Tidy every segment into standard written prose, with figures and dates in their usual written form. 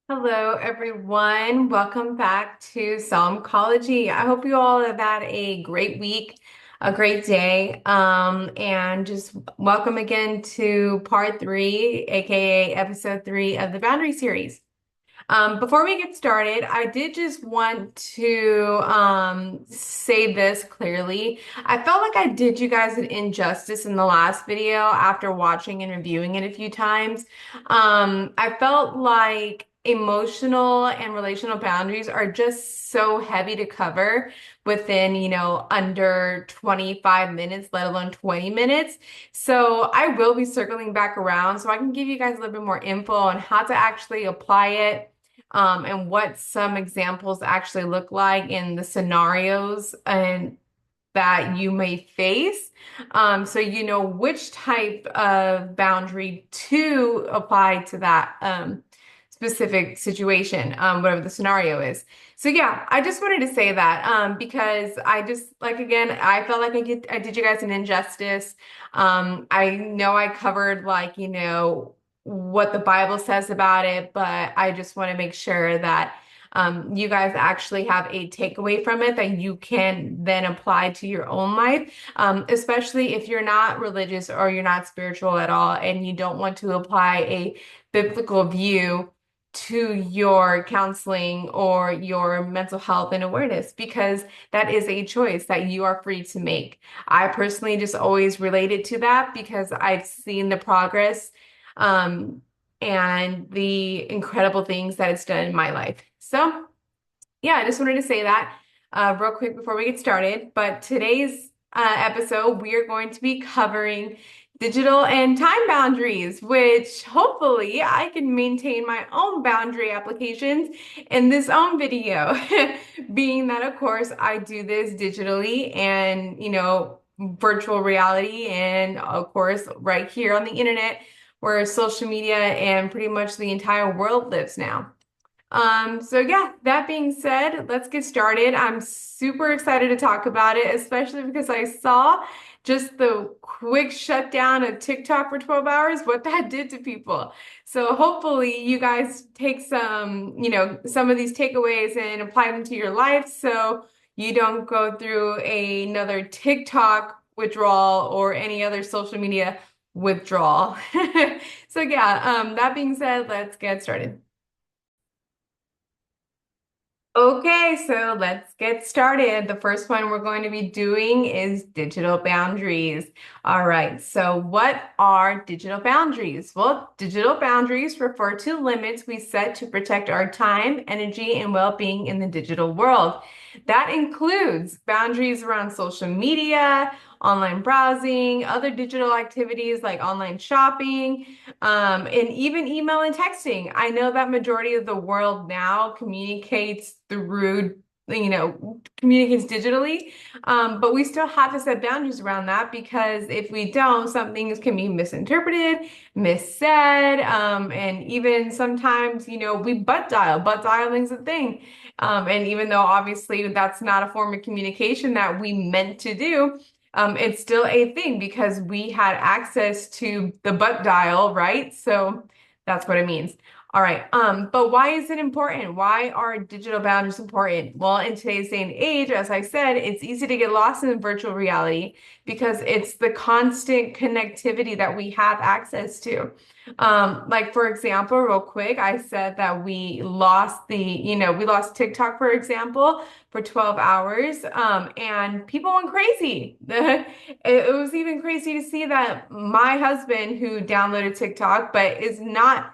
Hello, everyone. Welcome back to Psalmchology. I hope you all have had a great week, a great day, and just welcome again to part three, aka episode three of the Boundary series. Before we get started, I did just want to say this clearly. I felt like I did you guys an injustice in the last video after watching and reviewing it a few times. I felt like emotional and relational boundaries are just so heavy to cover within, under 25 minutes, let alone 20 minutes. So I will be circling back around so I can give you guys a little bit more info on how to actually apply it, and what some examples actually look like in the scenarios and that you may face. So you know which type of boundary to apply to that specific situation, whatever the scenario is. So yeah, I just wanted to say that because I just like again, I felt like I did you guys an injustice. I know I covered what the Bible says about it, but I just want to make sure that you guys actually have a takeaway from it that you can then apply to your own life, especially if you're not religious or you're not spiritual at all and you don't want to apply a biblical view to your counseling or your mental health and awareness, because that is a choice that you are free to make. I personally just always related to that because I've seen the progress um, and the incredible things that it's done in my life. So, yeah, I just wanted to say that real quick before we get started. But today's episode, we are going to be covering digital and time boundaries, which hopefully I can maintain my own boundary applications in this own video. Being that, of course, I do this digitally and, virtual reality, and of course, right here on the internet, where social media and pretty much the entire world lives now. So yeah, that being said, let's get started. I'm super excited to talk about it, especially because I saw just the quick shutdown of TikTok for 12 hours, what that did to people. So hopefully you guys take some of these takeaways and apply them to your life so you don't go through another TikTok withdrawal or any other social media withdrawal. So yeah, that being said, let's get started. Okay, so let's get started. The first one we're going to be doing is digital boundaries. All right, so what are digital boundaries? Well, digital boundaries refer to limits we set to protect our time, energy, and well-being in the digital world. That includes boundaries around social media, online browsing, other digital activities like online shopping, and even email and texting. I know that majority of the world now communicates digitally, but we still have to set boundaries around that because if we don't, some things can be misinterpreted, missaid, and even sometimes, we butt dial. Butt dialing's a thing. And even though obviously that's not a form of communication that we meant to do, it's still a thing because we had access to the butt dial, right? So that's what it means. All right. But why is it important? Why are digital boundaries important? Well, in today's day and age, as I said, it's easy to get lost in virtual reality because it's the constant connectivity that we have access to. Like for example, real quick, I said that we lost TikTok, for example, for 12 hours, and people went crazy. It was even crazy to see that my husband, who downloaded TikTok, but is not,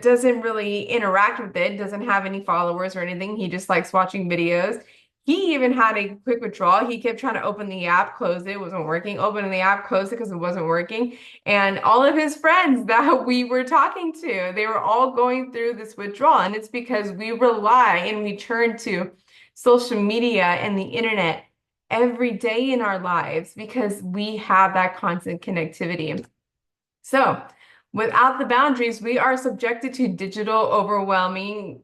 doesn't really interact with it, doesn't have any followers or anything. He just likes watching videos. He even had a quick withdrawal. He kept trying to open the app, close it, wasn't working. Open the app, close it because it wasn't working. And all of his friends that we were talking to, they were all going through this withdrawal. And it's because we rely and we turn to social media and the internet every day in our lives because we have that constant connectivity. So, without the boundaries, we are subjected to digital overwhelming,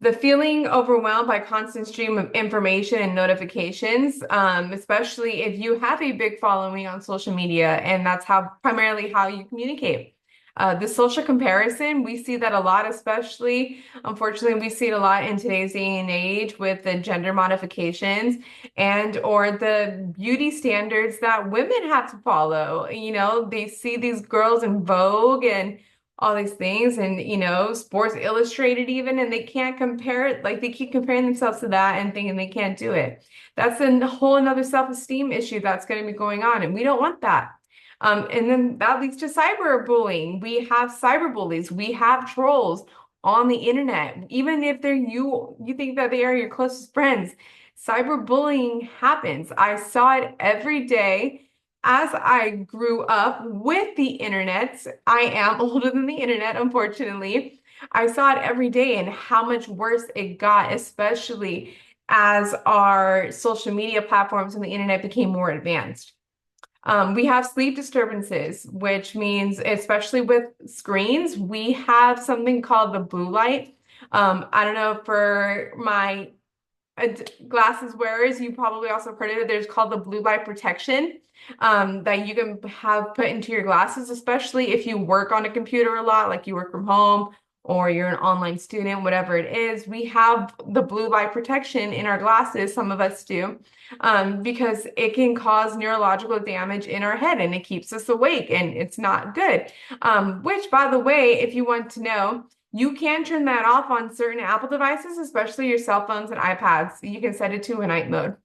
the feeling overwhelmed by constant stream of information and notifications, especially if you have a big following on social media and that's how primarily how you communicate. The social comparison, we see that a lot, especially, unfortunately, we see it a lot in today's day and age with the gender modifications and or the beauty standards that women have to follow. You know, they see these girls in Vogue and all these things and, Sports Illustrated even, and they can't compare it. Like they keep comparing themselves to that and thinking they can't do it. That's a whole another self-esteem issue that's going to be going on, and we don't want that. And then that leads to cyberbullying. We have cyberbullies. We have trolls on the internet. Even if they're you think that they are your closest friends, cyberbullying happens. I saw it every day as I grew up with the internet. I am older than the internet, unfortunately. I saw it every day and how much worse it got, especially as our social media platforms and the internet became more advanced. We have sleep disturbances, which means, especially with screens, we have something called the blue light. I don't know for my glasses wearers, you probably also heard of it. There's called the blue light protection that you can have put into your glasses, especially if you work on a computer a lot, like you work from home or you're an online student, whatever it is. We have the blue light protection in our glasses, some of us do, because it can cause neurological damage in our head and it keeps us awake and it's not good. Which, by the way, if you want to know, you can turn that off on certain Apple devices, especially your cell phones and iPads. You can set it to a night mode.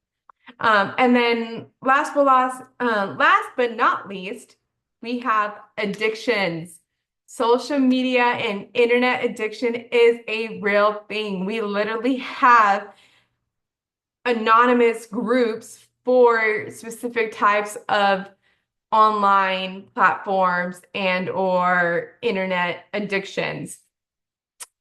And then last but not least, we have addictions. Social media and internet addiction is a real thing. We literally have anonymous groups for specific types of online platforms and or internet addictions.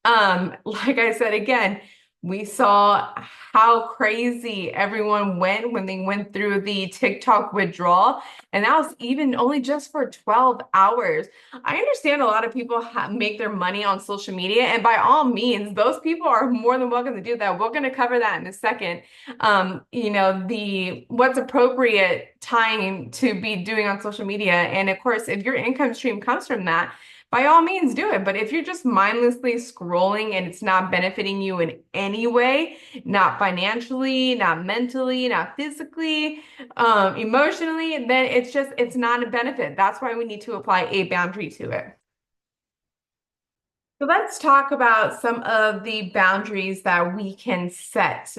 Like I said again, we saw how crazy everyone went when they went through the TikTok withdrawal, and that was even only just for 12 hours. I understand a lot of people make their money on social media, and by all means, those people are more than welcome to do that. We're going to cover that in a second. The what's appropriate time to be doing on social media, and of course, if your income stream comes from that, by all means do it. But if you're just mindlessly scrolling and it's not benefiting you in any way, not financially, not mentally, not physically, emotionally, then it's not a benefit. That's why we need to apply a boundary to it. So let's talk about some of the boundaries that we can set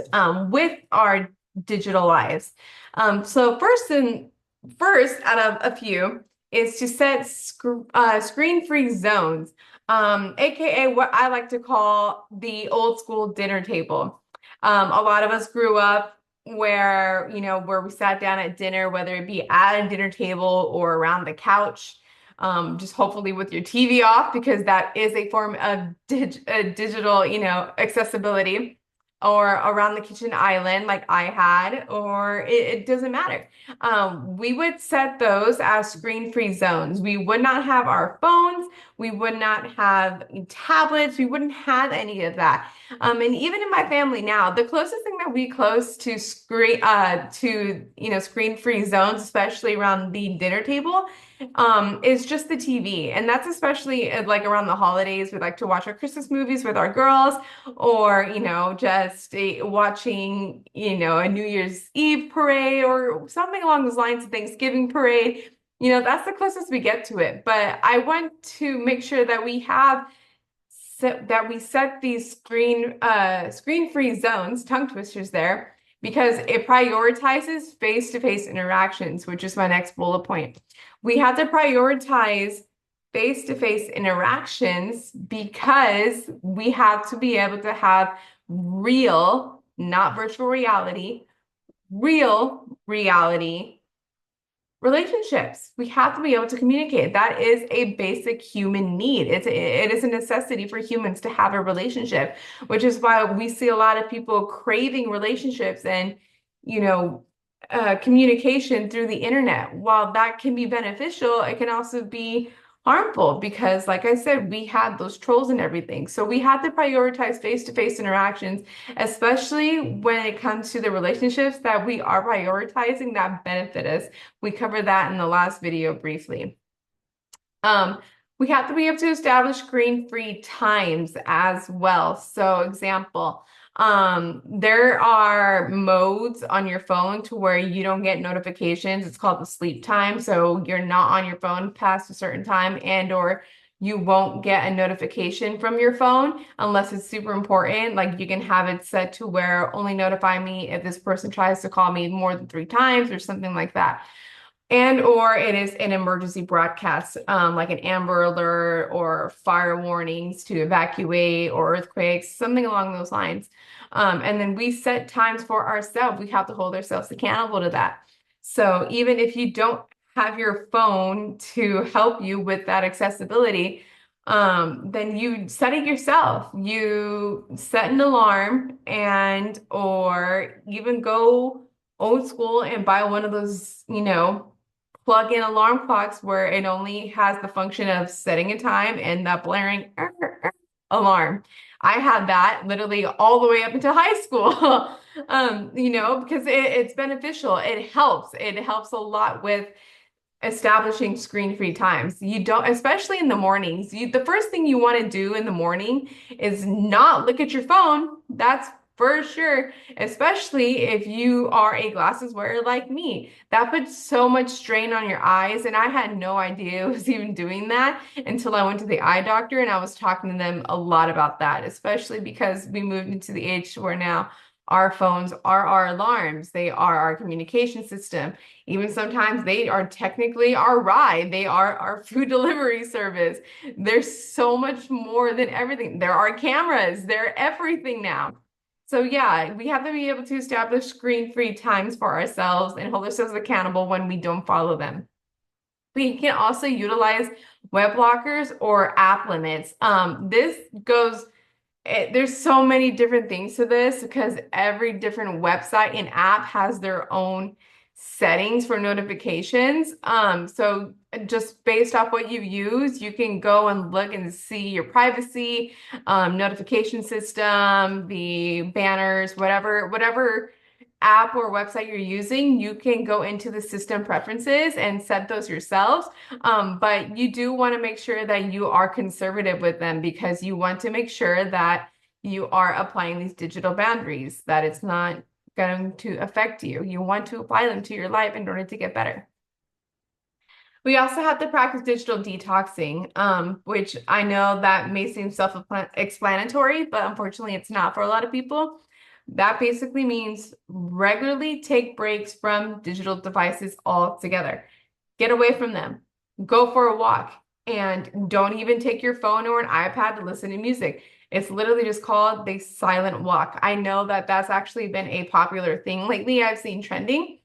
with our digital lives. So first out of a few is to set screen-free zones, aka what I like to call the old school dinner table. A lot of us grew up where we sat down at dinner, whether it be at a dinner table or around the couch, just hopefully with your TV off because that is a form of digital, accessibility, or around the kitchen island like I had, or it doesn't matter. We would set those as screen-free zones. We would not have our phones. We would not have tablets. We wouldn't have any of that. And even in my family now, the closest thing that we close to screen-free zones, especially around the dinner table, is just the TV. And that's especially like around the holidays. We like to watch our Christmas movies with our girls, or, just watching, a New Year's Eve parade or something along those lines, of Thanksgiving parade. That's the closest we get to it. But I want to make sure that we set these screen-free zones, tongue twisters there, because it prioritizes face-to-face interactions, which is my next bullet point. We have to prioritize face-to-face interactions because we have to be able to have real, not virtual reality, real reality relationships. We have to be able to communicate. That is a basic human need. It is a necessity for humans to have a relationship, which is why we see a lot of people craving relationships and, communication through the internet. While that can be beneficial, it can also be harmful because, like I said, we had those trolls and everything. So we have to prioritize face-to-face interactions, especially when it comes to the relationships that we are prioritizing that benefit us. We covered that in the last video briefly. We have to be able to establish screen-free times as well. So, example, there are modes on your phone to where you don't get notifications. It's called the sleep time. So you're not on your phone past a certain time, and or you won't get a notification from your phone unless it's super important. Like you can have it set to where only notify me if this person tries to call me more than 3 times or something like that. And or it is an emergency broadcast, like an Amber Alert or fire warnings to evacuate or earthquakes, something along those lines. And then we set times for ourselves. We have to hold ourselves accountable to that. So even if you don't have your phone to help you with that accessibility, then you set it yourself. You set an alarm and or even go old school and buy one of those, plug-in alarm clocks where it only has the function of setting a time and that blaring alarm. I had that literally all the way up into high school. Because it's beneficial. It helps. It helps a lot with establishing screen-free times. You don't, especially in the mornings. The first thing you want to do in the morning is not look at your phone. That's for sure, especially if you are a glasses wearer like me. That puts so much strain on your eyes, and I had no idea it was even doing that until I went to the eye doctor and I was talking to them a lot about that, especially because we moved into the age where now our phones are our alarms. They are our communication system. Even sometimes they are technically our ride. They are our food delivery service. There's so much more than everything. There are cameras. They're everything now. So yeah, we have to be able to establish screen-free times for ourselves and hold ourselves accountable when we don't follow them. We can also utilize web blockers or app limits. This goes there's so many different things to this because every different website and app has their own settings for notifications. So just based off what you use, you can go and look and see your privacy, notification system, the banners, whatever app or website you're using, you can go into the system preferences and set those yourselves. But you do want to make sure that you are conservative with them because you want to make sure that you are applying these digital boundaries, that it's not going to affect you. You want to apply them to your life in order to get better. We also have to practice digital detoxing, which I know that may seem self-explanatory, but unfortunately it's not for a lot of people. That basically means regularly take breaks from digital devices altogether. Get away from them. Go for a walk and don't even take your phone or an iPad to listen to music. It's literally just called the silent walk. I know that that's actually been a popular thing lately. I've seen trending.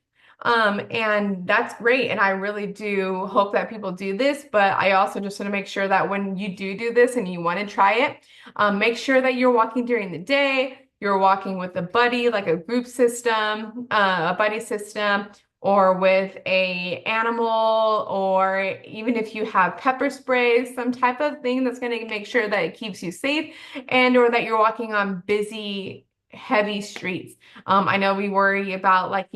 And that's great. And I really do hope that people do this, but I also just want to make sure that when you do this and you want to try it, make sure that you're walking during the day, you're walking with a buddy, like a group system, a buddy system, or with a animal, or even if you have pepper spray, some type of thing that's going to make sure that it keeps you safe and or that you're walking on busy, heavy streets. I know we worry about like,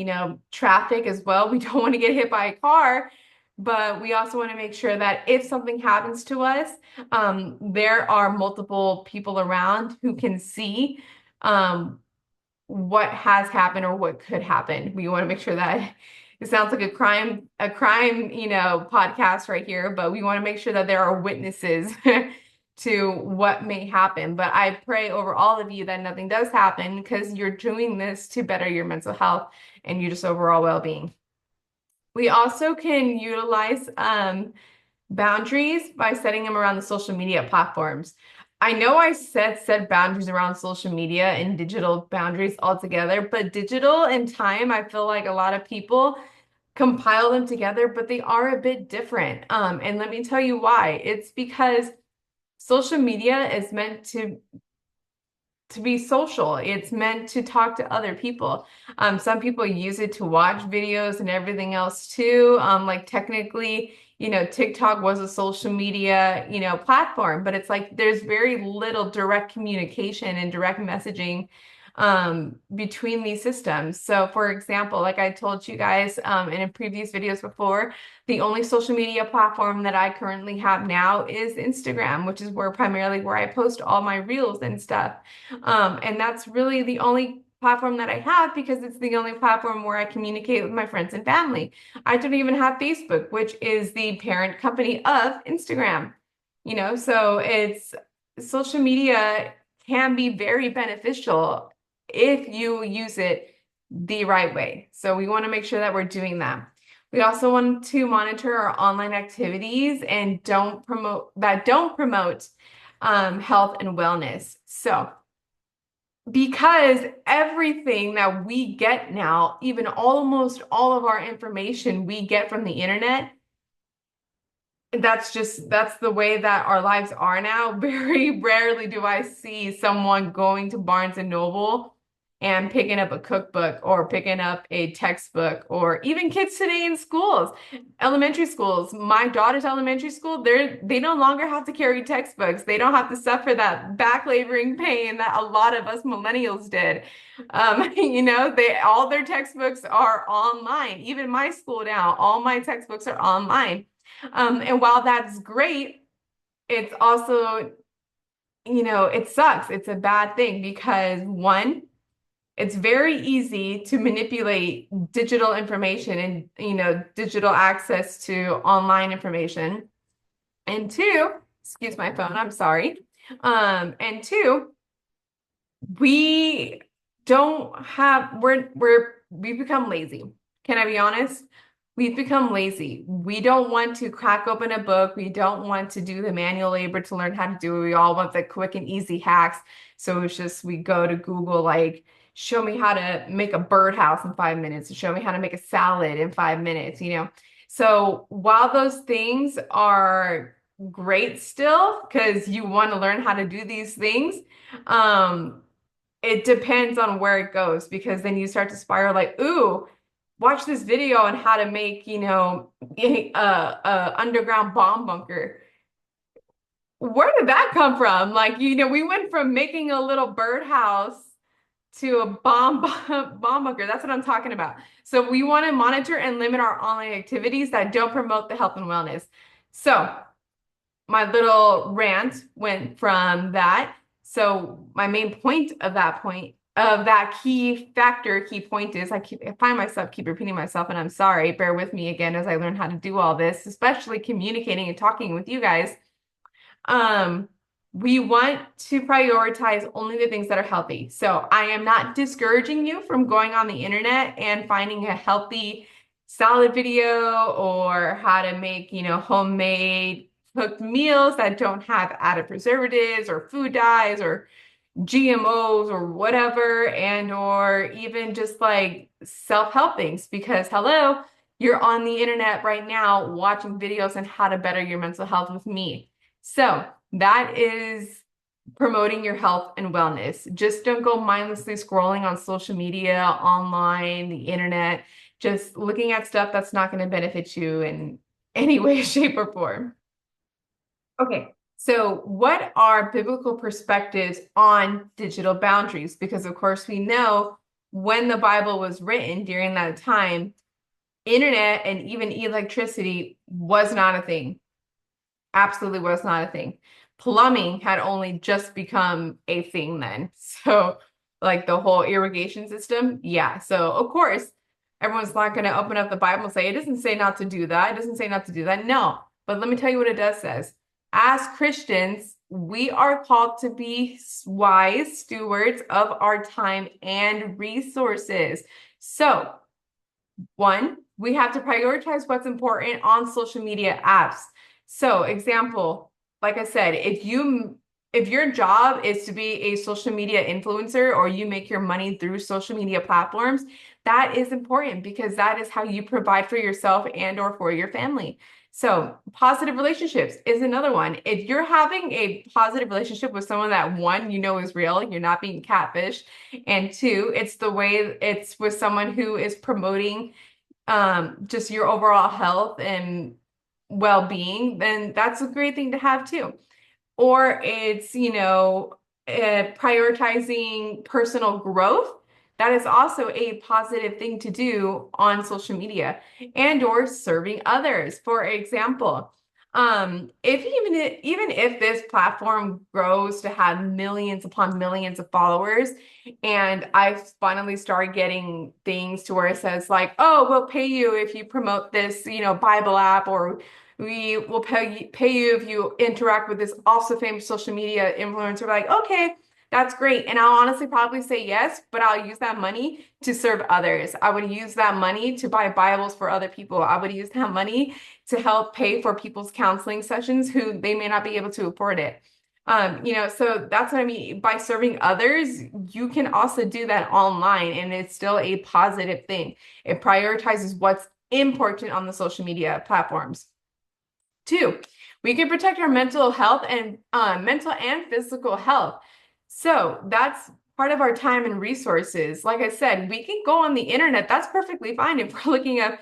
traffic as well. We don't want to get hit by a car, but we also want to make sure that if something happens to us, there are multiple people around who can see what has happened or what could happen. We want to make sure that it sounds like a crime, podcast right here, but we want to make sure that there are witnesses to what may happen. But I pray over all of you that nothing does happen because you're doing this to better your mental health and your just overall well-being. We also can utilize boundaries by setting them around the social media platforms. I know I set boundaries around social media and digital boundaries altogether, but digital and time, I feel like a lot of people compile them together, but they are a bit different. And let me tell you why. It's because social media is meant to be social. It's meant to talk to other people. Some people use it to watch videos and everything else too. Like technically, TikTok was a social media, platform, but it's like there's very little direct communication and direct messaging between these systems. So, for example, like I told you guys in previous videos before, the only social media platform that I currently have now is Instagram, which is where primarily where I post all my reels and stuff. And that's really the only platform that I have because it's the only platform where I communicate with my friends and family. I don't even have Facebook, which is the parent company of Instagram. So it's social media can be very beneficial if you use it the right way. So we want to make sure that we're doing that. We also want to monitor our online activities and don't promote health and wellness. So because everything that we get now, even almost all of our information we get from the internet, that's the way that our lives are now. Very rarely do I see someone going to Barnes and Noble and picking up a cookbook or picking up a textbook, or even kids today in schools, elementary schools. My daughter's elementary school, they no longer have to carry textbooks. They don't have to suffer that back laboring pain that a lot of us millennials did. They all their textbooks are online. Even my school now, all my textbooks are online. And while that's great, it's also, it sucks. It's a bad thing because one, it's very easy to manipulate digital information and, digital access to online information. And two, excuse my phone, I'm sorry. And two, we don't have we've become lazy. Can I be honest? We've become lazy. We don't want to crack open a book. We don't want to do the manual labor to learn how to do it. We all want the quick and easy hacks. So it's just we go to Google, like, show me how to make a birdhouse in 5 minutes, show me how to make a salad in 5 minutes. So while those things are great still, because you want to learn how to do these things, it depends on where it goes, because then you start to spiral like, ooh, watch this video on how to make, a underground bomb bunker. Where did that come from? Like, we went from making a little birdhouse to a bomb bunker. That's what I'm talking about. So we want to monitor and limit our online activities that don't promote the health and wellness. So my little rant went from that. So my main point of that key point is I find myself keep repeating myself, and I'm sorry. Bear with me again as I learn how to do all this, especially communicating and talking with you guys. Um, we want to prioritize only the things that are healthy. So I am not discouraging you from going on the internet and finding a healthy salad video or how to make, homemade cooked meals that don't have added preservatives or food dyes or GMOs or whatever, and or even just like self-help things, because hello, you're on the internet right now watching videos on how to better your mental health with me. So that is promoting your health and wellness. Just don't go mindlessly scrolling on social media, online, the internet, just looking at stuff that's not going to benefit you in any way, shape, or form. Okay, so what are biblical perspectives on digital boundaries? Because of course we know when the Bible was written during that time, internet and even electricity was not a thing. Absolutely was not a thing. Plumbing had only just become a thing then. So, like the whole irrigation system, yeah. So, of course, everyone's not going to open up the Bible and say, it doesn't say not to do that. It doesn't say not to do that. No. But let me tell you what it does says. As Christians, we are called to be wise stewards of our time and resources. So, one, we have to prioritize what's important on social media apps. So, example, like I said, if your job is to be a social media influencer or you make your money through social media platforms, that is important because that is how you provide for yourself and or for your family. So, positive relationships is another one. If you're having a positive relationship with someone that one, is real, you're not being catfished, and two, it's with someone who is promoting just your overall health and well-being, then that's a great thing to have too. Or it's, prioritizing personal growth, that is also a positive thing to do on social media, and or serving others. For example, if even if this platform grows to have millions upon millions of followers, and I finally start getting things to where it says like, oh, we'll pay you if you promote this, Bible app, or we will pay you if you interact with this also famous social media influencer. Like, okay, that's great. And I'll honestly probably say yes, but I'll use that money to serve others. I would use that money to buy Bibles for other people. I would use that money to help pay for people's counseling sessions who they may not be able to afford it. So that's what I mean. By serving others, you can also do that online, and it's still a positive thing. It prioritizes what's important on the social media platforms. Two, we can protect our mental and physical health. So that's part of our time and resources. Like I said, we can go on the internet. That's perfectly fine if we're looking at,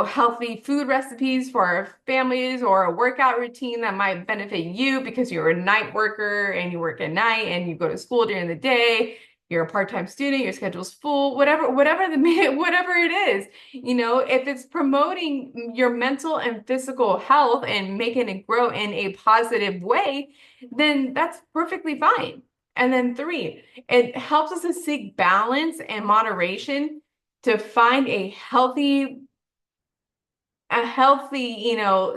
healthy food recipes for our families, or a workout routine that might benefit you because you're a night worker and you work at night and you go to school during the day. You're a part-time student, your schedule's full, whatever whatever it is. If it's promoting your mental and physical health and making it grow in a positive way, then that's perfectly fine. And then three, it helps us to seek balance and moderation to find a healthy,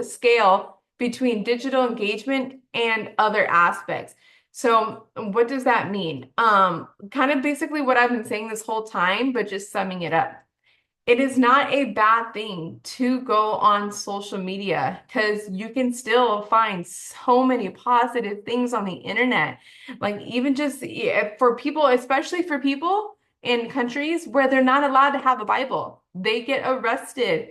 scale between digital engagement and other aspects. So what does that mean? Kind of basically what I've been saying this whole time, but just summing it up. It is not a bad thing to go on social media, because you can still find so many positive things on the internet. Like, even just for people, especially for people in countries where they're not allowed to have a Bible, they get arrested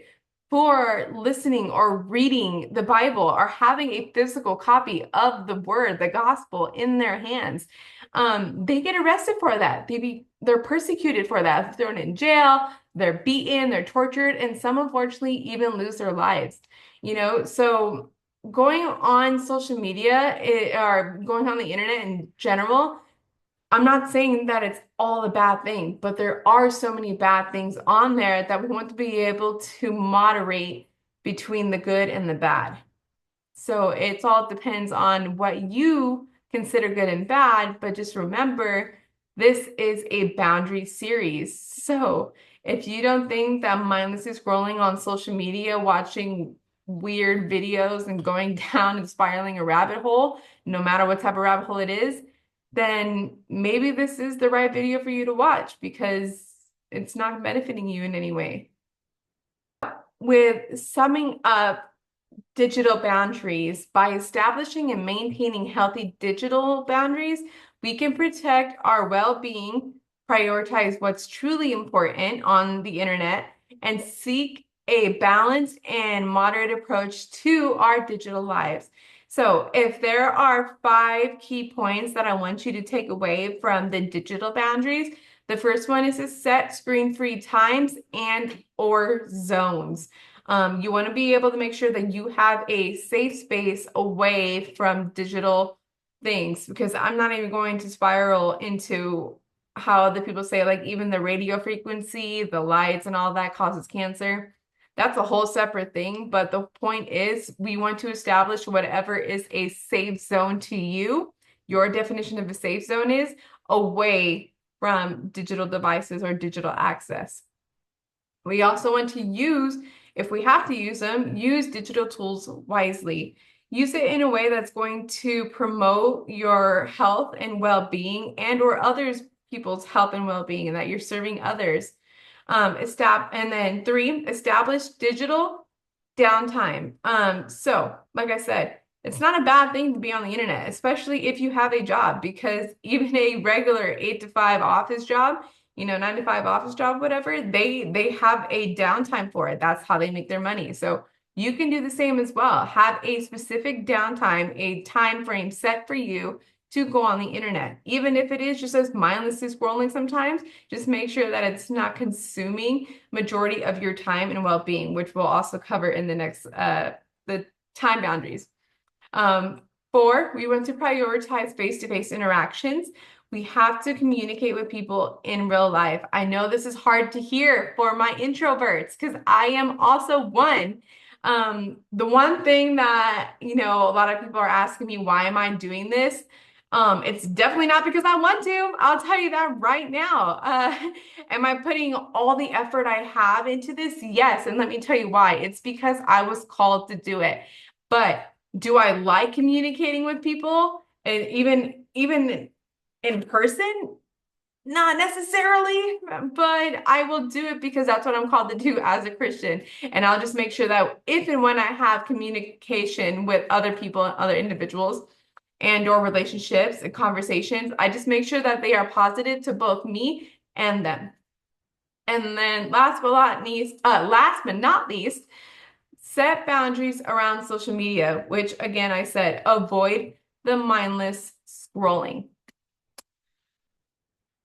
for listening or reading the Bible or having a physical copy of the word, the gospel, in their hands. They get arrested for that. They're persecuted for that, thrown in jail, they're beaten, they're tortured, and some unfortunately even lose their lives. So going on social media, or going on the internet in general, I'm not saying that it's all a bad thing, but there are so many bad things on there that we want to be able to moderate between the good and the bad. So it's all depends on what you consider good and bad, but just remember, this is a boundary series. So if you don't think that mindlessly scrolling on social media, watching weird videos and going down and spiraling a rabbit hole, no matter what type of rabbit hole it is, then maybe this is the right video for you to watch, because it's not benefiting you in any way. With summing up digital boundaries, by establishing and maintaining healthy digital boundaries, we can protect our well-being, prioritize what's truly important on the internet, and seek a balanced and moderate approach to our digital lives. So, if there are 5 key points that I want you to take away from the digital boundaries, the first one is to set screen-free times and or zones. You want to be able to make sure that you have a safe space away from digital things, because I'm not even going to spiral into how the people say, like, even the radio frequency, the lights and all that causes cancer. That's a whole separate thing. But the point is, we want to establish whatever is a safe zone to you. Your definition of a safe zone is away from digital devices or digital access. We also want to use, if we have to use them, use digital tools wisely. Use it in a way that's going to promote your health and well-being, and or others people's health and well-being, and that you're serving others. And then 3, establish digital downtime. So like I said, it's not a bad thing to be on the internet, especially if you have a job, because even a regular 8 to 5 office job, 9 to 5 office job, whatever, they have a downtime for it. That's how they make their money. So you can do the same as well. Have a specific downtime, a time frame set for you to go on the internet. Even if it is just as mindlessly scrolling sometimes, just make sure that it's not consuming majority of your time and well-being, which we'll also cover in the next the time boundaries. Four, we want to prioritize face-to-face interactions. We have to communicate with people in real life. I know this is hard to hear for my introverts because I am also one. The one thing that, a lot of people are asking me, why am I doing this? It's definitely not because I want to. I'll tell you that right now. Am I putting all the effort I have into this? Yes. And let me tell you why. It's because I was called to do it. But do I like communicating with people? And even in person? Not necessarily, but I will do it because that's what I'm called to do as a Christian. And I'll just make sure that if and when I have communication with other people and other individuals and or relationships and conversations, I just make sure that they are positive to both me and them. And then last but not least, set boundaries around social media, which again, I said, avoid the mindless scrolling.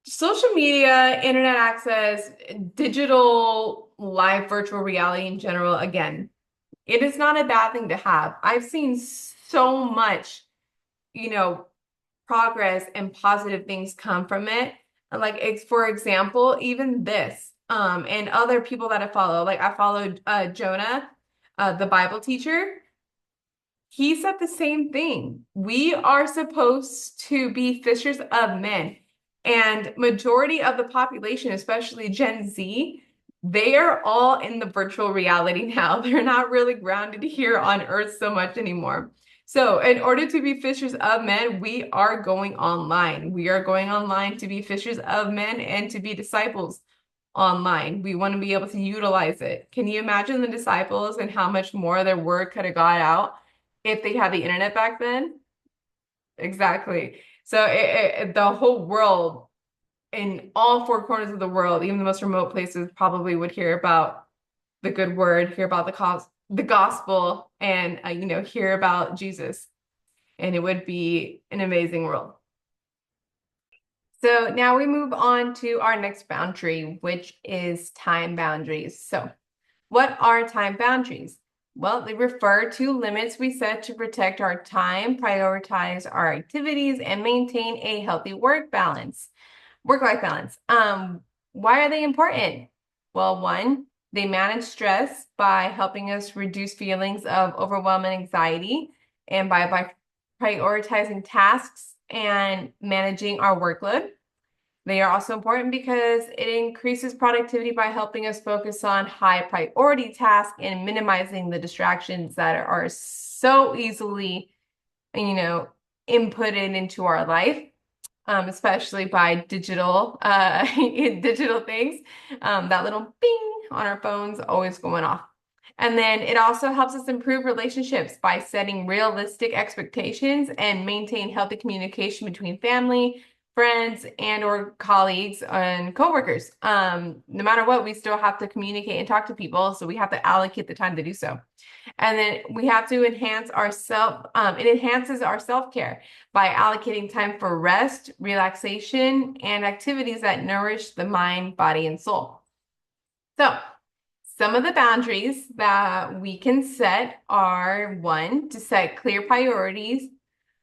Social media, internet access, digital live virtual reality in general, again, it is not a bad thing to have. I've seen so much, you know, progress and positive things come from it. Like it's for example, even this, and other people that I follow, like I followed Jonah, the Bible teacher. He said the same thing. We are supposed to be fishers of men. And majority of the population, especially Gen Z, they are all in the virtual reality now. They're not really grounded here on Earth so much anymore. So, in order to be fishers of men, we are going online. We are going online to be fishers of men and to be disciples online. We want to be able to utilize it. Can you imagine the disciples and how much more their word could have got out if they had the internet back then? Exactly. So the whole world in all four corners of the world, even the most remote places, probably would hear about the good word, hear about the gospel, and hear about Jesus. And it would be an amazing world. So now we move on to our next boundary, which is time boundaries. So what are time boundaries? Well, they refer to limits we set to protect our time, prioritize our activities, and maintain a healthy work-life balance. Why are they important? Well, one, they manage stress by helping us reduce feelings of overwhelm and anxiety, and by prioritizing tasks and managing our workload. They are also important because it increases productivity by helping us focus on high priority tasks and minimizing the distractions that are so easily, inputted into our life, especially by digital things. That little bing on our phones always going off. And then it also helps us improve relationships by setting realistic expectations and maintain healthy communication between family, friends, and or colleagues and coworkers. No matter what, we still have to communicate and talk to people, so we have to allocate the time to do so. And then we have to it enhances our self-care by allocating time for rest, relaxation, and activities that nourish the mind, body, and soul. So, some of the boundaries that we can set are one, to set clear priorities.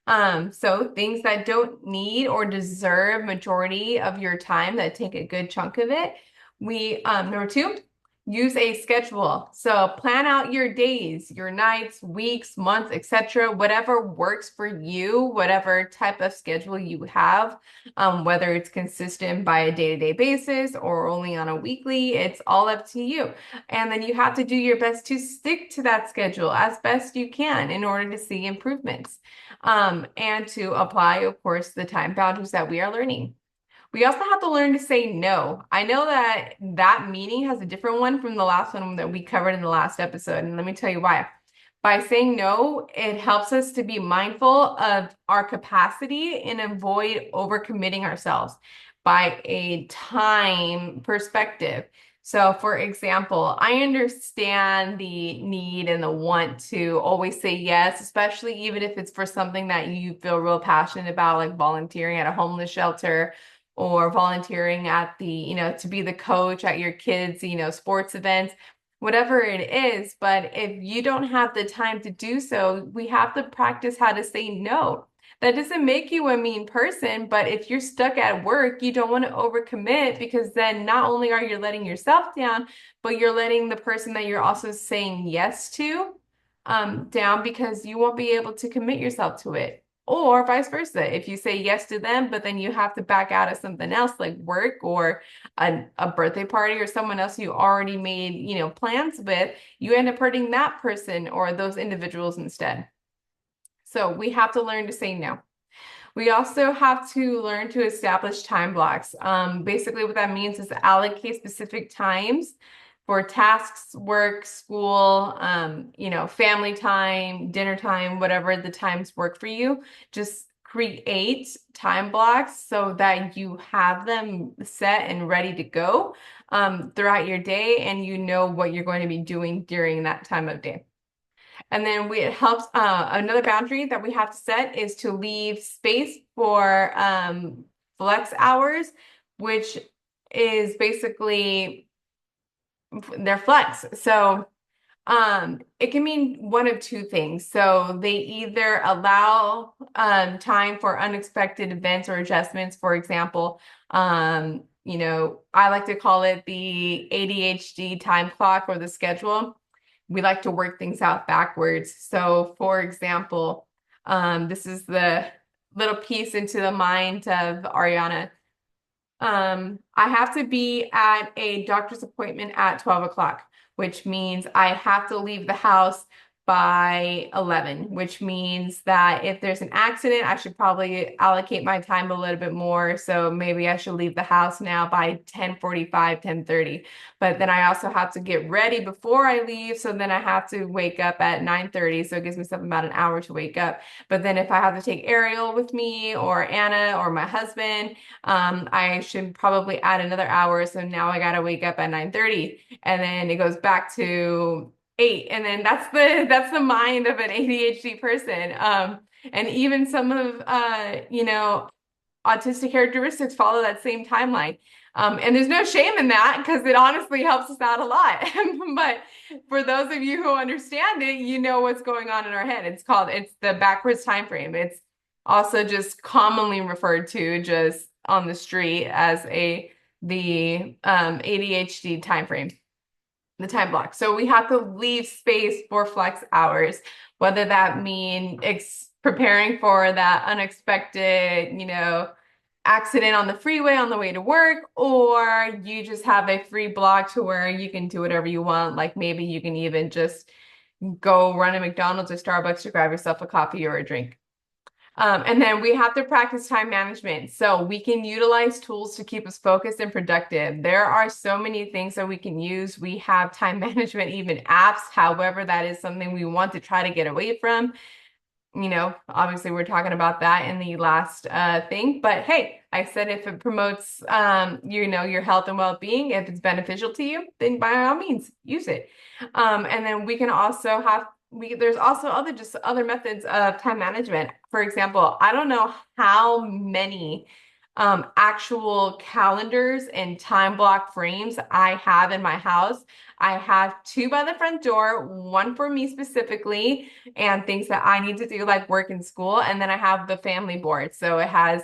So things that don't need or deserve majority of your time that take a good chunk of it. Number two, use a schedule. So plan out your days, your nights, weeks, months, etc. Whatever works for you, whatever type of schedule you have, whether it's consistent by a day-to-day basis or only on a weekly, it's all up to you. And then you have to do your best to stick to that schedule as best you can in order to see improvements. And to apply, of course, the time boundaries that we are learning. We also have to learn to say no. I know that that meaning has a different one from the last one that we covered in the last episode, and let me tell you why. By saying no, it helps us to be mindful of our capacity and avoid overcommitting ourselves by a time perspective. So, for example, I understand the need and the want to always say yes, especially even if it's for something that you feel real passionate about, like volunteering at a homeless shelter or volunteering at to be the coach at your kids', sports events. whatever it is. But if you don't have the time to do so, we have to practice how to say no. That doesn't make you a mean person, but if you're stuck at work, you don't want to overcommit because then not only are you letting yourself down, but you're letting the person that you're also saying yes to down because you won't be able to commit yourself to it. Or vice versa. If you say yes to them, but then you have to back out of something else like work or a birthday party or someone else you already made, plans with, you end up hurting that person or those individuals instead. So we have to learn to say no. We also have to learn to establish time blocks. Basically, what that means is allocate specific times for tasks, work, school, family time, dinner time, whatever the times work for you. Just create time blocks so that you have them set and ready to go throughout your day, and you know what you're going to be doing during that time of day. And then it helps, another boundary that we have to set is to leave space for flex hours, which is basically their flex. So it can mean one of two things. So they either allow time for unexpected events or adjustments. For example, I like to call it the ADHD time clock or the schedule. We like to work things out backwards. So, for example, this is the little piece into the mind of Ariana. I have to be at a doctor's appointment at 12 o'clock, which means I have to leave the house by 11, which means that if there's an accident, I should probably allocate my time a little bit more. So maybe I should leave the house now by 10:45, 10:30. But then I also have to get ready before I leave. So then I have to wake up at 9:30. So it gives myself about an hour to wake up. But then if I have to take Ariel with me or Anna or my husband, I should probably add another hour. So now I gotta wake up at 9:30, and then it goes back to 8. And then that's the mind of an ADHD person. And even some of autistic characteristics follow that same timeline. And there's no shame in that because it honestly helps us out a lot. But for those of you who understand it, you know what's going on in our head. It's the backwards time frame. It's also just commonly referred to just on the street as the ADHD time frame, the time block. So we have to leave space for flex hours, whether that mean preparing for that unexpected, accident on the freeway on the way to work, or you just have a free block to where you can do whatever you want. Like maybe you can even just go run a McDonald's or Starbucks to grab yourself a coffee or a drink. And then we have to practice time management. So we can utilize tools to keep us focused and productive. There are so many things that we can use. We have time management, even apps. However, that is something we want to try to get away from. Obviously we're talking about that in the last thing, but hey, I said if it promotes, your health and well-being, if it's beneficial to you, then by all means use it. And then we can also there's also other methods of time management. For example, I don't know how many actual calendars and time block frames I have in my house. I have 2 by the front door, one for me specifically, and things that I need to do like work and school. And then I have the family board. So it has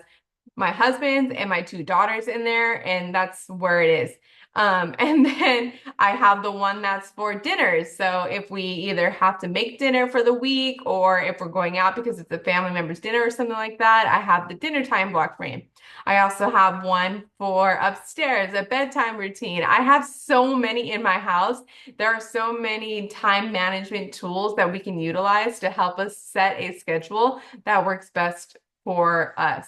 my husband and my 2 daughters in there, and that's where it is. And then I have the one that's for dinners. So if we either have to make dinner for the week or if we're going out because it's a family member's dinner or something like that, I have the dinner time block frame. I also have one for upstairs, a bedtime routine. I have so many in my house. There are so many time management tools that we can utilize to help us set a schedule that works best for us.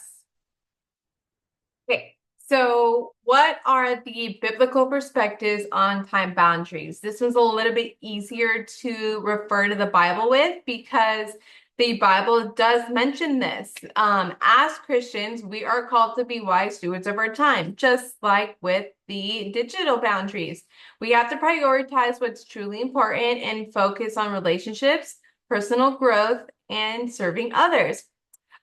Okay, so what are the biblical perspectives on time boundaries? This one's a little bit easier to refer to the Bible with because the Bible does mention this. As Christians, we are called to be wise stewards of our time, just like with the digital boundaries. We have to prioritize what's truly important and focus on relationships, personal growth, and serving others.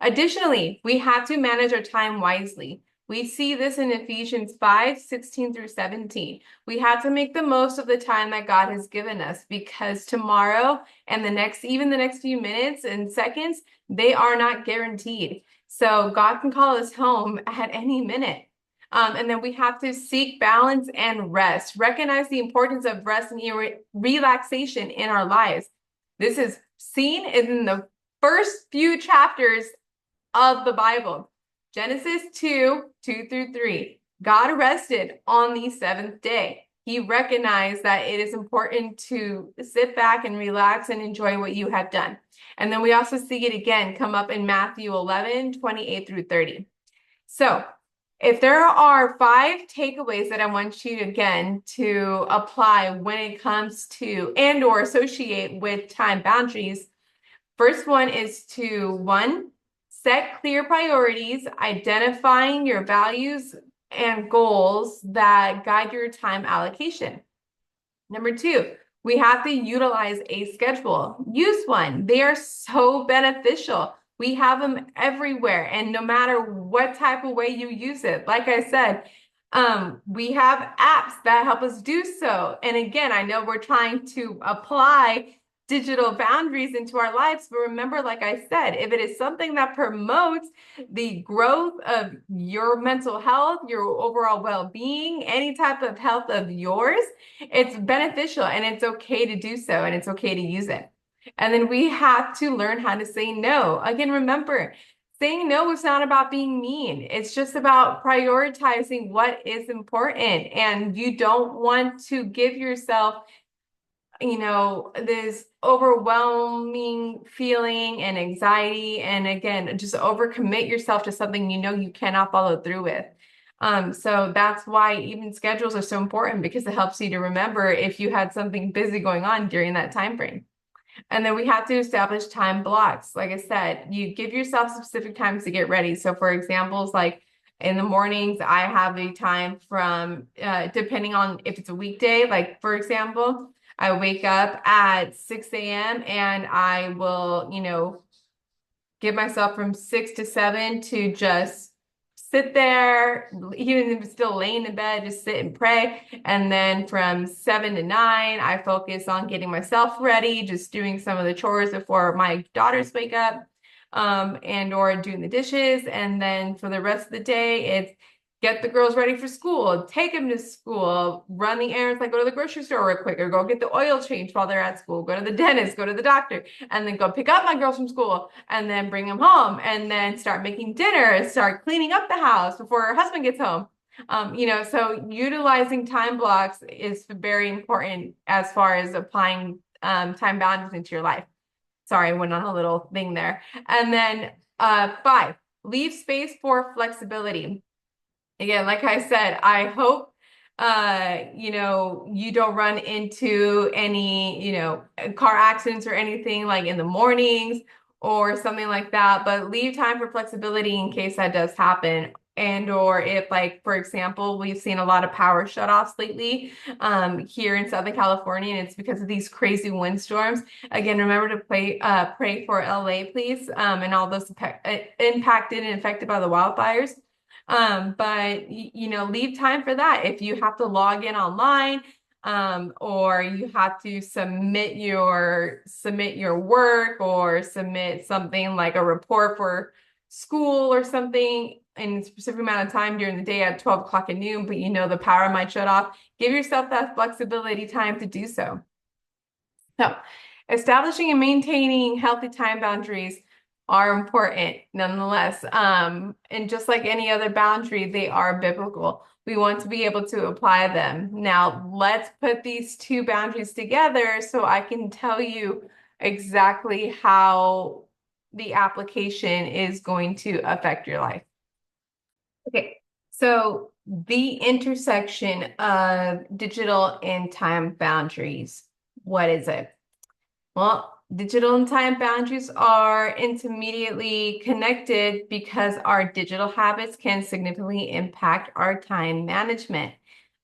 Additionally, we have to manage our time wisely. We see this in Ephesians 5:16 through 17. We have to make the most of the time that God has given us because tomorrow and even the next few minutes and seconds, they are not guaranteed. So God can call us home at any minute. And then we have to seek balance and rest, recognize the importance of rest and relaxation in our lives. This is seen in the first few chapters of the Bible. Genesis 2 through 3. God rested on the seventh day. He recognized that it is important to sit back and relax and enjoy what you have done. And then we also see it again come up in Matthew 11:28 through 30. So if there are 5 takeaways that I want you again to apply when it comes to and or associate with time boundaries, first one is to 1, set clear priorities, identifying your values and goals that guide your time allocation. Number 2, we have to utilize a schedule. Use one. They are so beneficial. We have them everywhere, and no matter what type of way you use it, like I said, we have apps that help us do so. And again, I know we're trying to apply digital boundaries into our lives, but remember, like I said, if it is something that promotes the growth of your mental health, your overall well-being, any type of health of yours, it's beneficial and it's okay to do so and it's okay to use it. And then we have to learn how to say no. Again, remember, saying no is not about being mean. It's just about prioritizing what is important. And you don't want to give yourself, this overwhelming feeling and anxiety. And again, just overcommit yourself to something you cannot follow through with. So that's why even schedules are so important because it helps you to remember if you had something busy going on during that time frame. And then we have to establish time blocks. Like I said, you give yourself specific times to get ready. So for examples, like in the mornings, I have a time from, depending on if it's a weekday, like for example, I wake up at 6 a.m. and I will, give myself from 6 to 7 to just sit there, even if it's still laying in bed, just sit and pray. And then from 7 to 9, I focus on getting myself ready, just doing some of the chores before my daughters wake up, and or doing the dishes. And then for the rest of the day, it's get the girls ready for school, take them to school, run the errands, like go to the grocery store real quick, or go get the oil changed while they're at school, go to the dentist, go to the doctor, and then go pick up my girls from school, and then bring them home, and then start making dinner, start cleaning up the house before her husband gets home. So utilizing time blocks is very important as far as applying time boundaries into your life. Sorry, I went on a little thing there. And then 5, leave space for flexibility. Again, like I said, I hope you don't run into any, car accidents or anything like in the mornings or something like that, but leave time for flexibility in case that does happen. And or if, like, for example, we've seen a lot of power shutoffs lately here in Southern California, and it's because of these crazy windstorms. Again, remember to pray for LA, please, and all those impacted and affected by the wildfires. But leave time for that. If you have to log in online, or you have to submit your work or submit something like a report for school or something in a specific amount of time during the day at 12 o'clock at noon, but the power might shut off, give yourself that flexibility time to do so. So, establishing and maintaining healthy time boundaries are important nonetheless. And just like any other boundary, they are biblical. We want to be able to apply them. Now, let's put these 2 boundaries together so I can tell you exactly how the application is going to affect your life. Okay, so the intersection of digital and time boundaries. What is it? Well, digital and time boundaries are intermediately connected because our digital habits can significantly impact our time management.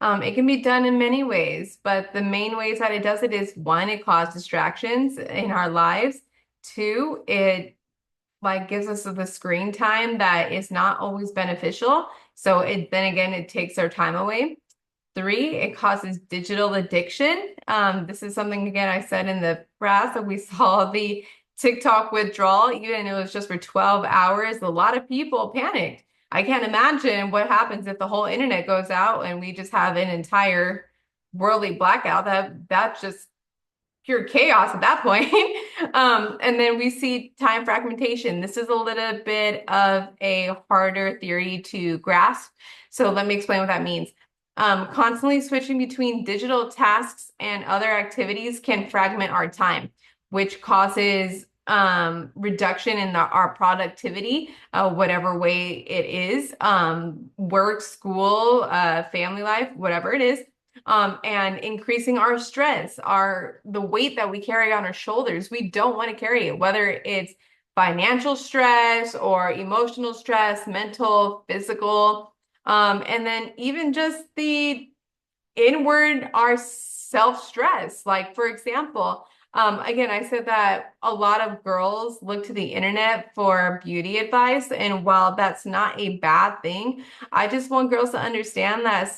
It can be done in many ways, but the main ways that it does it is 1, it causes distractions in our lives. 2, it like gives us the screen time that is not always beneficial. So then again, it takes our time away. Three, it causes digital addiction. This is something again I said in the press that we saw the TikTok withdrawal, even it was just for 12 hours. A lot of people panicked. I can't imagine what happens if the whole internet goes out and we just have an entire worldly blackout. That's just pure chaos at that point. And then we see time fragmentation. This is a little bit of a harder theory to grasp. So let me explain what that means. Constantly switching between digital tasks and other activities can fragment our time, which causes reduction in our productivity, whatever way it is, work, school, family life, whatever it is, and increasing our stress, the weight that we carry on our shoulders. We don't want to carry it, whether it's financial stress or emotional stress, mental, physical, and then even just the inward our self-stress. Like, for example, again, I said that a lot of girls look to the internet for beauty advice, and while that's not a bad thing, I just want girls to understand that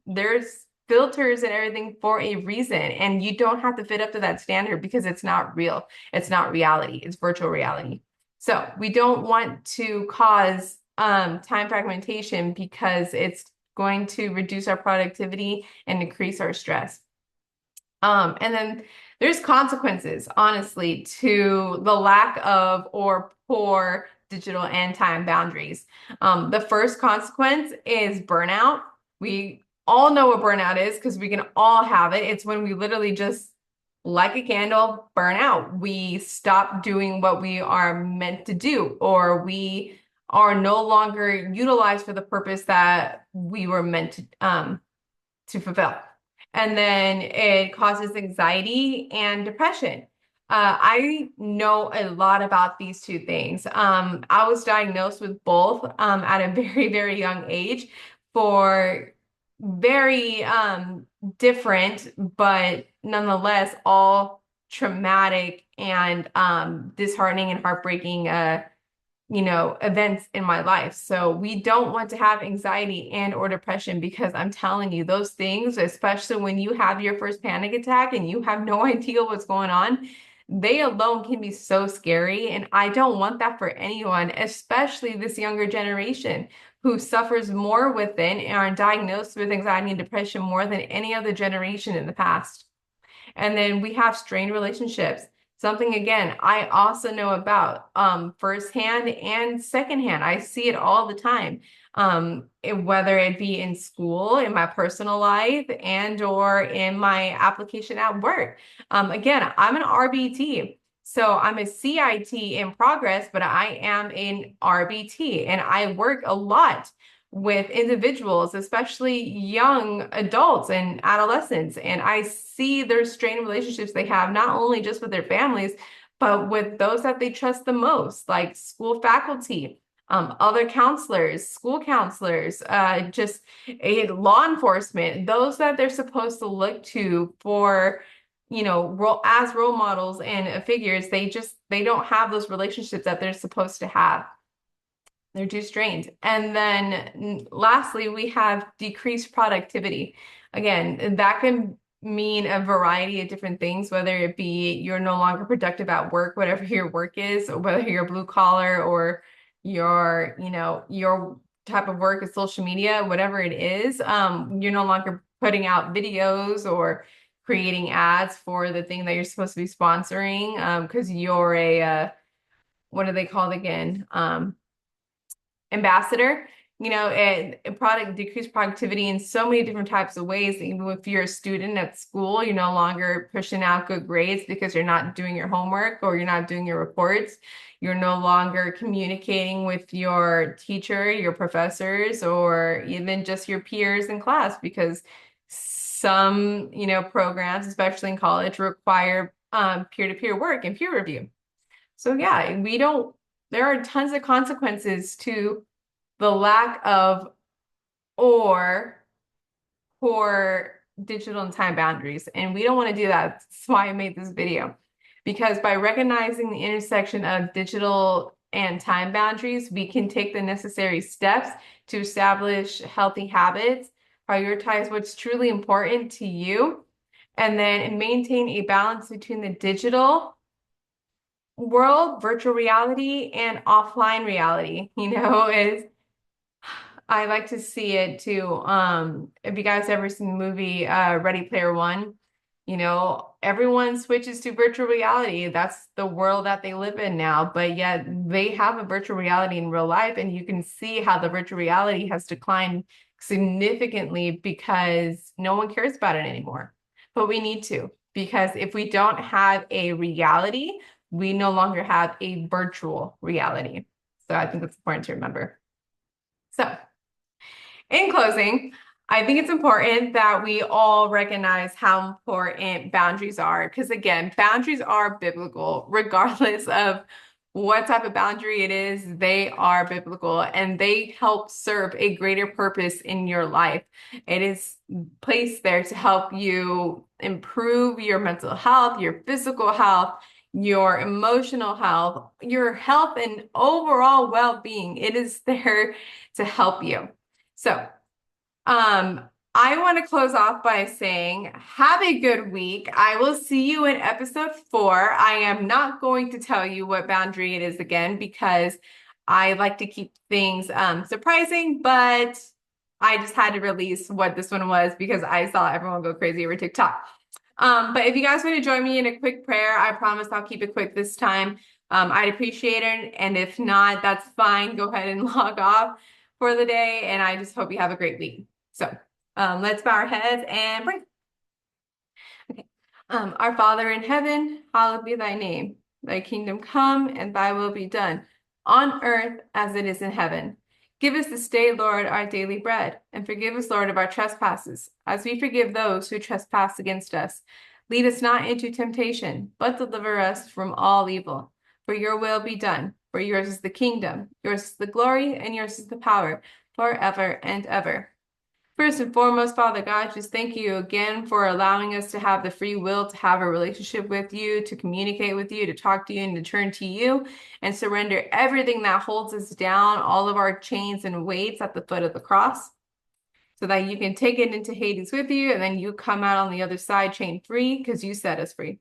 there's filters and everything for a reason, and you don't have to fit up to that standard because it's not real. It's not reality. It's virtual reality. So we don't want to cause time fragmentation because it's going to reduce our productivity and increase our stress. And then there's consequences, honestly, to the lack of or poor digital and time boundaries. The first consequence is burnout. We all know what burnout is because we can all have it. It's when we literally just, like a candle, burn out. We stop doing what we are meant to do, or we are no longer utilized for the purpose that we were meant to fulfill. And then it causes anxiety and depression. I know a lot about these two things. I was diagnosed with both at a very, very young age for very different, but nonetheless, all traumatic and disheartening and heartbreaking events in my life. So we don't want to have anxiety and or depression because I'm telling you, those things, especially when you have your first panic attack and you have no idea what's going on, they alone can be so scary. And I don't want that for anyone, especially this younger generation who suffers more within and are diagnosed with anxiety and depression more than any other generation in the past. And then we have strained relationships. Something again, I also know about firsthand and secondhand. I see it all the time. Whether it be in school, in my personal life, and or in my application at work. Again, I'm an RBT. So I'm a CIT in progress, but I am an RBT and I work a lot with individuals, especially young adults and adolescents. And I see their strained relationships they have, not only just with their families, but with those that they trust the most, like school faculty, other counselors, school counselors, just law enforcement, those that they're supposed to look to for, as role models and figures. They don't have those relationships that they're supposed to have. They're too strained. And then lastly, we have decreased productivity. Again, that can mean a variety of different things, whether it be you're no longer productive at work, whatever your work is, or whether you're blue collar or your type of work is social media, whatever it is, you're no longer putting out videos or creating ads for the thing that you're supposed to be sponsoring, because you're what are they called again? Ambassador. A product decreased productivity in so many different types of ways. Even if you're a student at school, you're no longer pushing out good grades because you're not doing your homework or you're not doing your reports. You're no longer communicating with your teacher, your professors, or even just your peers in class because some, programs, especially in college, require peer-to-peer work and peer review. So yeah, there are tons of consequences to the lack of or poor digital and time boundaries. And we don't want to do that. That's why I made this video. Because by recognizing the intersection of digital and time boundaries, we can take the necessary steps to establish healthy habits, prioritize what's truly important to you, and then maintain a balance between the digital world, virtual reality, and offline reality. Is I like to see it too. If you guys ever seen the movie Ready Player One, everyone switches to virtual reality. That's the world that they live in now, but yet they have a virtual reality in real life, and you can see how the virtual reality has declined significantly because no one cares about it anymore. But we need to, because if we don't have a reality, we no longer have a virtual reality. So I think that's important to remember. So, in closing, I think it's important that we all recognize how important boundaries are. Because again, boundaries are biblical, regardless of what type of boundary it is, they are biblical and they help serve a greater purpose in your life. It is placed there to help you improve your mental health, your physical health, your emotional health, your health and overall well-being. It is there to help you. So, I want to close off by saying, have a good week. I will see you in episode 4. I am not going to tell you what boundary it is again because I like to keep things surprising, but I just had to release what this one was because I saw everyone go crazy over TikTok. But if you guys want to join me in a quick prayer, I promise I'll keep it quick this time. I'd appreciate it. And if not, that's fine. Go ahead and log off for the day. And I just hope you have a great week. So let's bow our heads and pray. Okay. Our Father in heaven, hallowed be thy name. Thy kingdom come and thy will be done on earth as it is in heaven. Give us this day, Lord, our daily bread, and forgive us, Lord, of our trespasses, as we forgive those who trespass against us. Lead us not into temptation, but deliver us from all evil. For your will be done. For yours is the kingdom, yours is the glory, and yours is the power, forever and ever. First and foremost, Father God, just thank you again for allowing us to have the free will to have a relationship with you, to communicate with you, to talk to you, and to turn to you and surrender everything that holds us down, all of our chains and weights at the foot of the cross, so that you can take it into Hades with you, and then you come out on the other side chain free because you set us free.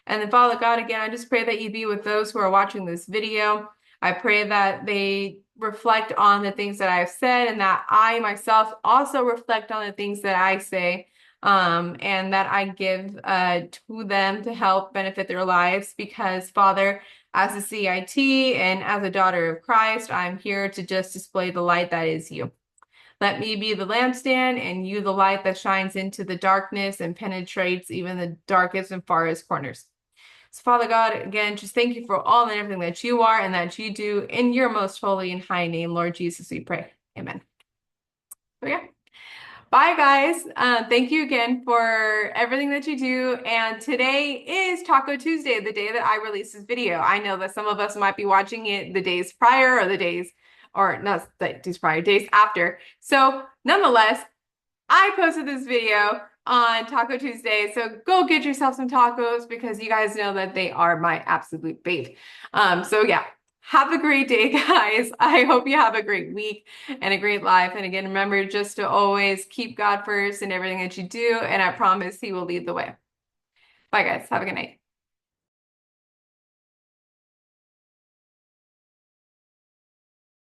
And then, Father God, again, I just pray that you be with those who are watching this video. I pray that they reflect on the things that I've said and that I myself also reflect on the things that I say, and that I give to them to help benefit their lives. Because, Father, as a CIT and as a daughter of Christ, I'm here to just display the light that is you. Let me be the lampstand and you the light that shines into the darkness and penetrates even the darkest and farthest corners. So, Father God, again, just thank you for all and everything that you are and that you do in your most holy and high name, Lord Jesus, we pray. Amen. So, yeah. Bye, guys. Thank you again for everything that you do. And today is Taco Tuesday, the day that I release this video. I know that some of us might be watching it the days prior or not the days prior, days after. So, nonetheless, I posted this video on Taco Tuesday, so go get yourself some tacos because you guys know that they are my absolute fave. So yeah, have a great day, guys. I hope you have a great week and a great life. And again, remember just to always keep God first in everything that you do, and I promise He will lead the way. Bye, guys. Have a good night.